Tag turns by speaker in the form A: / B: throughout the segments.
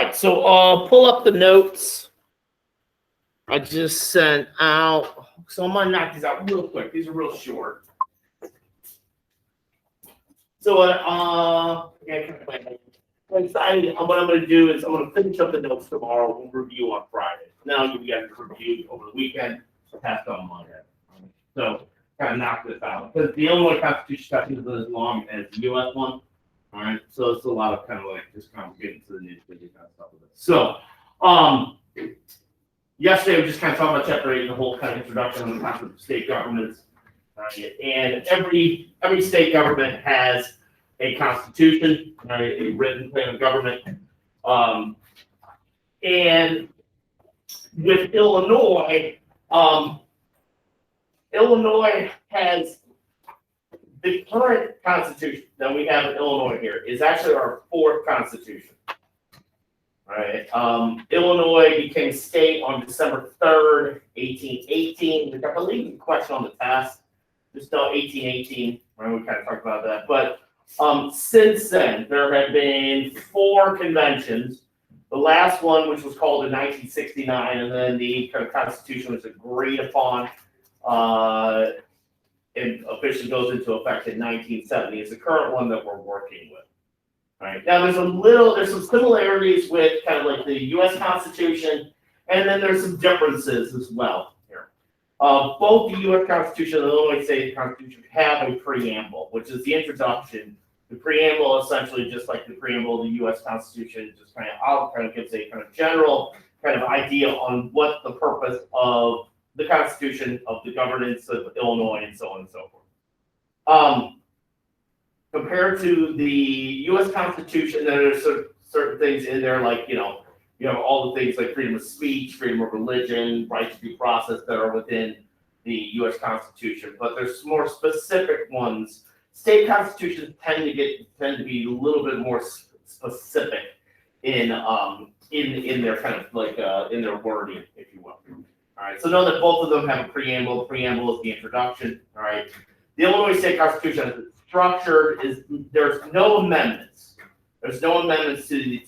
A: right, so pull up the notes I just sent out. So I'm gonna knock these out real quick. These are real short. So what I'm gonna do is I'm gonna finish up the notes tomorrow. We'll review on Friday. Now you guys review over the weekend. Pass on Monday. So kind of knock this out because the Illinois Constitution section is as long as the U.S. one. All right, so it's a lot of kind of like just kind of getting to the nitty-gritty kind of stuff with it. So, yesterday we just kind of talked about Chapter 8, the whole kind of introduction on the concept of state governments. Right? And every state government has a constitution, right, a written plan of government. And with Illinois, Illinois has the current constitution that we have in Illinois here is actually our fourth constitution. Right. Illinois became state on December 3rd, 1818, which I believe is a question on the test. Just 1818, right? We kind of talked about that. But since then, there have been 4 conventions. The last one, which was called in 1969, and then the kind of Constitution was agreed upon and officially goes into effect in 1970, is the current one that we're working with. All right. Now, there's some similarities with kind of like the U.S. Constitution, and then there's some differences as well here. Both the U.S. Constitution and the Illinois State Constitution have a preamble, which is the introduction. The preamble, essentially, just like the preamble of the U.S. Constitution, just kind of gives a kind of general kind of idea on what the purpose of the Constitution, of the governance of Illinois, and so on and so forth. Compared to the U.S. Constitution, there are certain things in there, like, you have all the things like freedom of speech, freedom of religion, right to due process that are within the U.S. Constitution. But there's more specific ones. State constitutions tend to be a little bit more specific in their kind of like in their wording, if you will. All right. So know that both of them have a preamble. Preamble is the introduction. All right. The Illinois State Constitution, as it's structured, there's no amendments. There's no amendments to the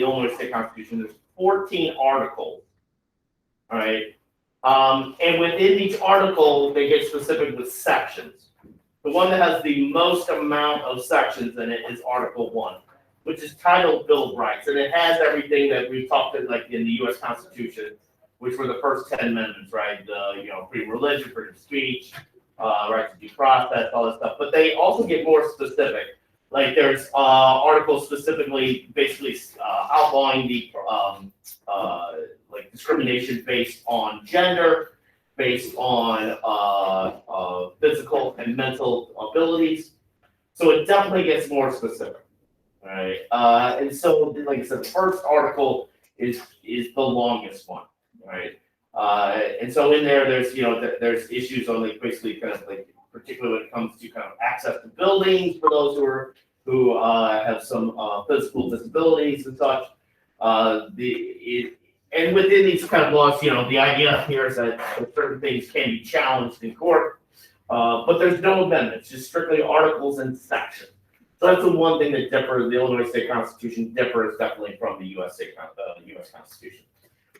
A: Illinois State Constitution. There's 14 articles. All right. And within each article, they get specific with sections. The one that has the most amount of sections in it is Article 1, which is titled Bill of Rights, and it has everything that we've talked about, like in the U.S. Constitution, which were the first 10 amendments, right? Freedom of religion, freedom of speech, right to due process, all that stuff. But they also get more specific. Like there's articles specifically, basically outlawing the like discrimination based on gender, based on physical and mental abilities. So it definitely gets more specific, right? And so, like I said, the first article is the longest one, right? And so in there, there's issues on like basically kind of like particularly when it comes to kind of access to buildings for those who have some physical disabilities and such. And within these kind of laws, the idea here is that certain things can be challenged in court, but there's no amendments, just strictly articles and sections. So that's the one thing that differs. The Illinois State Constitution differs definitely from the U.S. Constitution.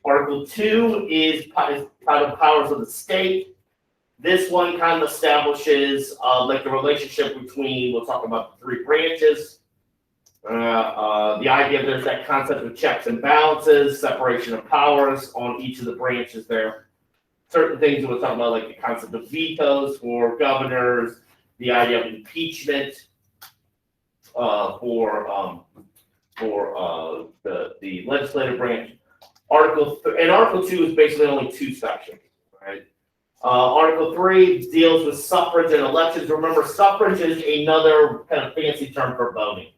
A: Article 2 is titled Powers of the State. This one kind of establishes like the relationship between, we'll talk about the 3 branches. The idea there's that concept of checks and balances, separation of powers on each of the branches there. Certain things we'll talk about, like the concept of vetoes for governors, the idea of impeachment for the legislative branch. Article 2 is basically only 2 sections, right? Article 3 deals with suffrage and elections. Remember, suffrage is another kind of fancy term for voting.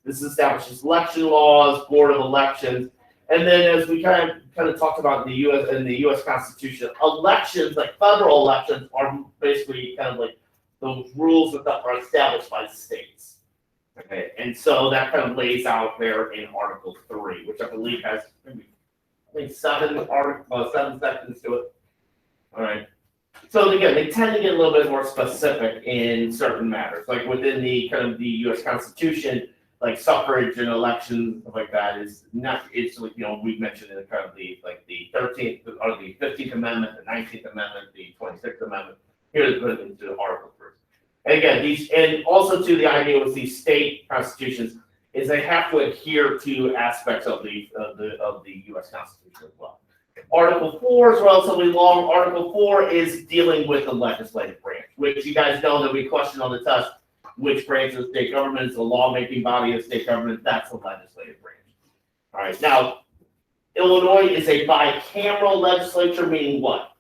A: This establishes election laws, board of elections, and then as we kind of talked about in the U.S. Constitution, elections, like federal elections, are basically kind of like those rules that are established by the states. Okay, and so that kind of lays out there in Article 3, which I believe has maybe 7 sections to it. All right. So again, they tend to get a little bit more specific in certain matters, like within the kind of the U.S. Constitution. like suffrage and elections, stuff like that is not, it's like, we've mentioned in kind of the 13th or the 15th Amendment, the 19th Amendment, the 26th Amendment. Here's put it into the article first. And again, and also to the idea with these state constitutions is they have to adhere to aspects of the U.S. Constitution as well. Article 4 is relatively long. Article 4 is dealing with the legislative branch, which you guys know that we questioned on the test. Which branch of the state government is the lawmaking body of the state government? That's the legislative branch. All right. Now, Illinois is a bicameral legislature, meaning what?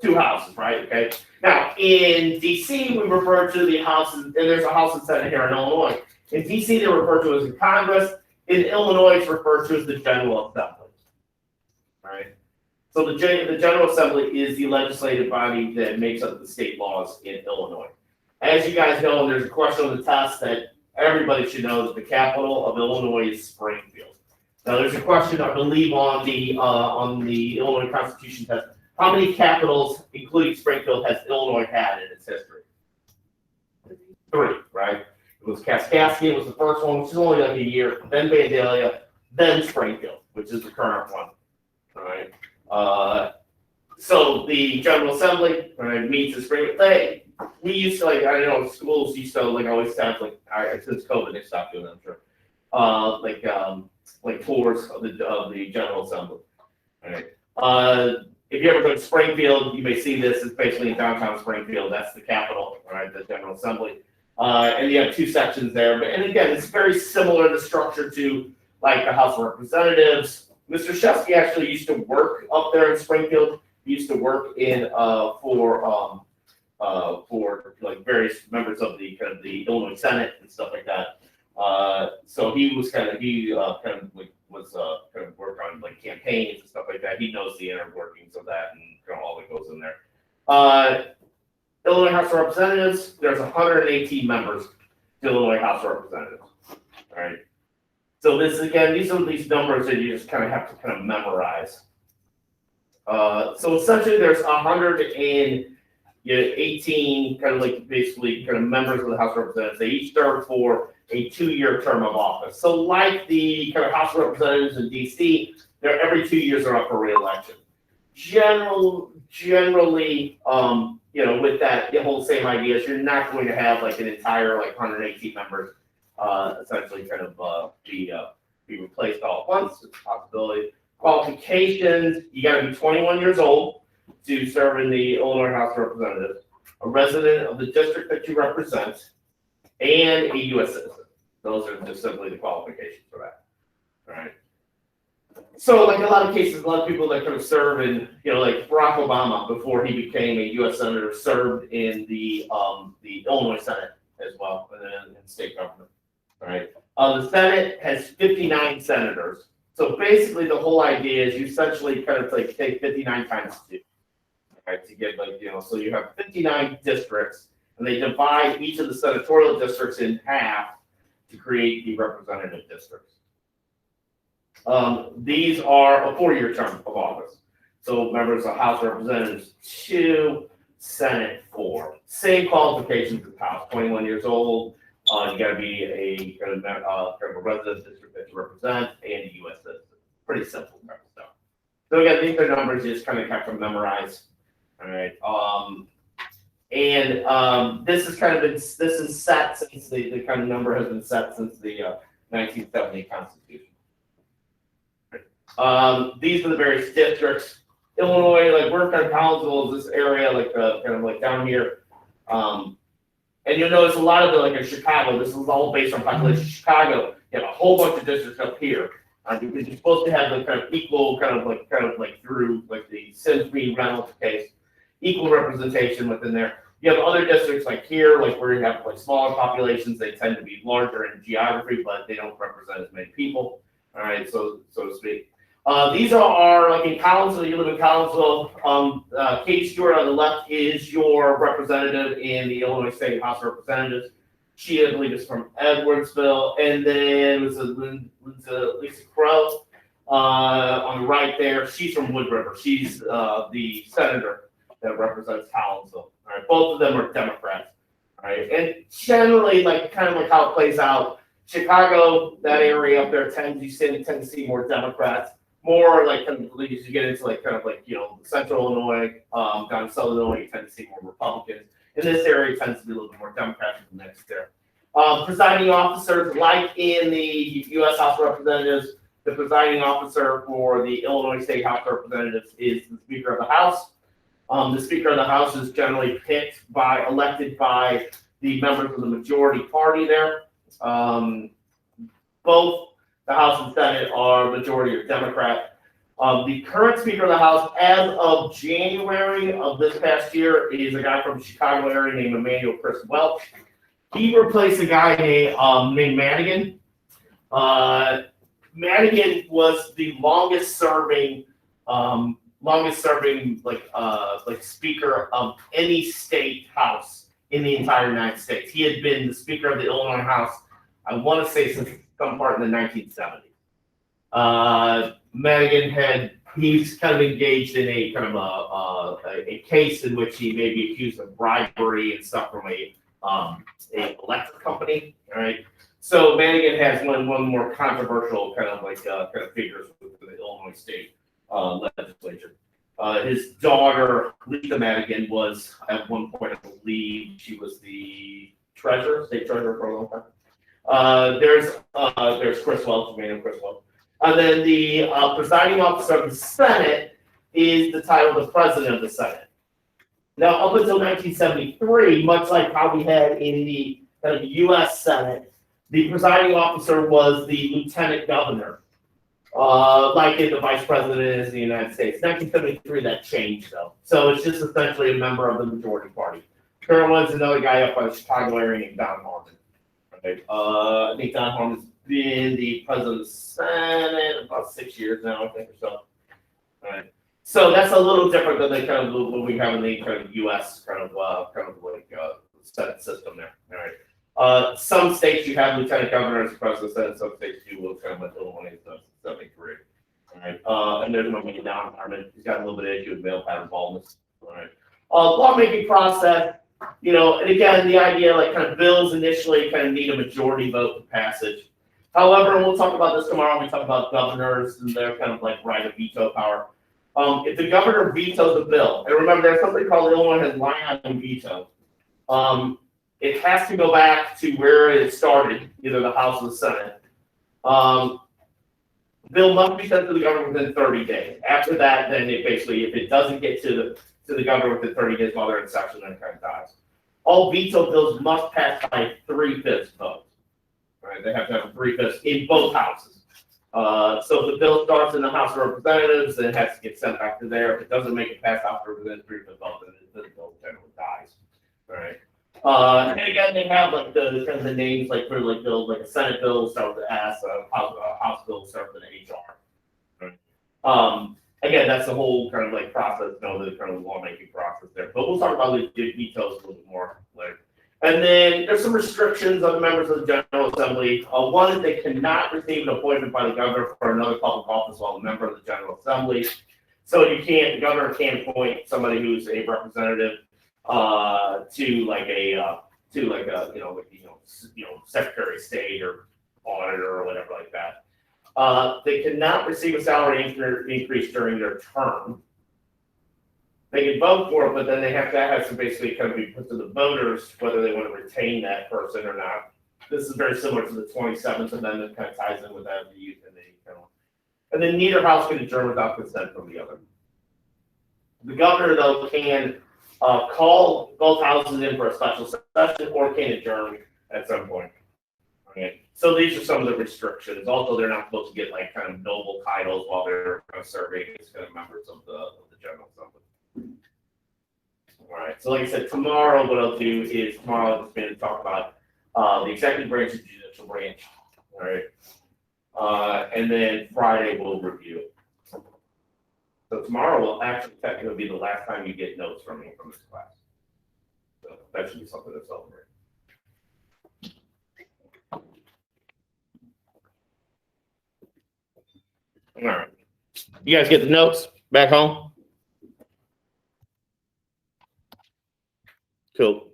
A: 2 houses, right? Okay. Now, in D.C., we refer to the houses, and there's a House and Senate here in Illinois. In D.C., they're referred to as the Congress. In Illinois, it's referred to as the General Assembly. All right. So the General Assembly is the legislative body that makes up the state laws in Illinois. As you guys know, and there's a question on the test that everybody should know that the capital of Illinois is Springfield. Now, there's a question, I believe, on the Illinois Constitution test. How many capitals, including Springfield, has Illinois had in its history? 3, right? It was Kaskaskia was the first one, which is only like a year. Then Vandalia, then Springfield, which is the current one. All right. So the General Assembly meets in Springfield. We used to I know schools used to always have since COVID they stopped doing them, I'm sure. Tours of the General Assembly. All right. If you ever go to Springfield, you may see this. It's basically in downtown Springfield. That's the capital, right? The General Assembly. And you have 2 sections there. And again, it's very similar to structure to the House of Representatives. Mr. Shesky actually used to work up there in Springfield. He used to work in for various members of the Illinois Senate and stuff like that. So he was worked on campaigns and stuff like that. He knows the inner workings of that and all that goes in there. Illinois House of Representatives, there's 118 members to Illinois House of Representatives. All right. So these are these numbers that you just have to memorize. So essentially there's 118 members of the House of Representatives. They each serve for a 2-year term of office. So like the House of Representatives in DC, they're every 2 years are up for re-election. Generally, with that, the whole same idea is you're not going to have an entire 118 members essentially be replaced all at once. It's a possibility. Qualifications, you got to be 21 years old to serve in the Illinois House of Representatives, a resident of the district that you represent, and a U.S. citizen. Those are just simply the qualifications for that. All right. So, a lot of cases, a lot of people that serve in, Barack Obama, before he became a U.S. senator, served in the Illinois Senate as well, and then in state government. All right. The Senate has 59 senators. So basically, the whole idea is you essentially take 59 times 2. Right, to get so you have 59 districts, and they divide each of the senatorial districts in half to create the representative districts. These are a 4-year term of office. So members of House of Representatives 2, Senate 4. Same qualifications as House, 21 years old. You got to be a resident district that you represent and a U.S. citizen. Pretty simple type of stuff. So again, these are numbers you just kind of memorize. All right. This is set since the kind of number has been set since the 1970 Constitution. These are the various districts. Illinois, we're Collinsville is this area, down here. And you'll notice a lot of it, in Chicago, this is all based on population. Chicago, you have a whole bunch of districts up here. Because you're supposed to have equal through the Sims-Meade Reynolds case, equal representation within there. You have other districts here, where you have smaller populations. They tend to be larger in geography, but they don't represent as many people. All right, so to speak. These are in Collinsville. You live in Collinsville. Kate Stewart on the left is your representative in the Illinois State House of Representatives. She, I believe, is from Edwardsville, and then Lisa Crow on the right there. She's from Wood River. She's the senator that represents Collinsville. All right, both of them are Democrats. All right, and generally, how it plays out, Chicago, that area up there tend to see more Democrats. More like kind of as you get into like kind of like Central Illinois, down South Illinois, you tend to see more Republicans. In this area, it tends to be a little bit more Democratic than next there. Presiding officers, like in the U.S. House of Representatives, the presiding officer for the Illinois State House of Representatives is the Speaker of the House. The Speaker of the House is generally elected by the members of the majority party there. Both the House and Senate are majority or Democrat. The current Speaker of the House, as of January of this past year, is a guy from the Chicago area named Emmanuel Chris Welch. He replaced a guy named Madigan. Madigan was the longest serving like speaker of any state house in the entire United States. He had been the Speaker of the Illinois House, I want to say, since some part in the 1970s. Madigan he's kind of engaged in a kind of a case in which he may be accused of bribery and stuff from a electric company. All right. So Madigan has one of the more controversial kind of figures within the Illinois state legislature. His daughter, Lisa Madigan, was at one point, I believe, she was the state treasurer for a long time. There's Chris Welch, Emmanuel Chris Welch. And then the presiding officer of the Senate is the title of the president of the Senate. Now, up until 1973, much like how we had in the U.S. Senate, the presiding officer was the lieutenant governor, like the vice president is in the United States. 1973, that changed, though. So it's just essentially a member of the majority party. Current one's another guy up by the Chicago area named Don Harmon. Okay. I think Don Harmon's been the president of the Senate about 6 years now, I think, or so. All right. So that's a little different than the kind of what we have in the kind of U.S. Senate system there. All right. Some states you have lieutenant governor as president of the Senate. Some states you will kind of like Illinois in 73. All right. And there's my man Don Harmon. He's got a little bit of issue with male pattern baldness. All right. Lawmaking process. And again, the idea kind of bills initially kind of need a majority vote for passage. However, and we'll talk about this tomorrow when we talk about governors and their kind of right of veto power. If the governor vetoes a bill, and remember there's something called Illinois has line item veto. It has to go back to where it started, either the House or the Senate. The bill must be sent to the governor within 30 days. After that, then it basically, if it doesn't get to the governor within 30 days while they're in session, then it kind of dies. All veto bills must pass by 3/5 vote. Right? They have to have 3/5 in both houses. So if the bill starts in the House of Representatives, then it has to get sent back to there. If it doesn't make it past after within 3/5 vote, then the bill generally dies. All right. And again, they have the kind of the names for bill, a Senate bill will start with an S, a House bill will start with an HR. Right. Again, that's the whole kind of process, the kind of lawmaking process there. But we'll talk about the vetoes a little bit more later. And then there's some restrictions on the members of the General Assembly. One is they cannot receive an appointment by the governor for another public office while a member of the General Assembly. So the governor can't appoint somebody who's a representative to Secretary of State or auditor or whatever like that. They cannot receive a salary increase during their term. They can vote for it, but then they have to basically kind of be put to the voters whether they want to retain that person or not. This is very similar to the 27th Amendment, kind of ties in with that. And then neither house can adjourn without consent from the other. The governor, though, can call both houses in for a special session or can adjourn at some point. Okay. So these are some of the restrictions. Also, they're not supposed to get kind of noble titles while they're kind of serving as kind of members of the General Assembly. All right. So like I said, tomorrow what I'll do is I'm just going to talk about the executive branch and judicial branch. All right. And then Friday we'll review. So tomorrow will actually technically be the last time you get notes from me from this class. So that should be something to celebrate. All right. You guys get the notes back home? Cool.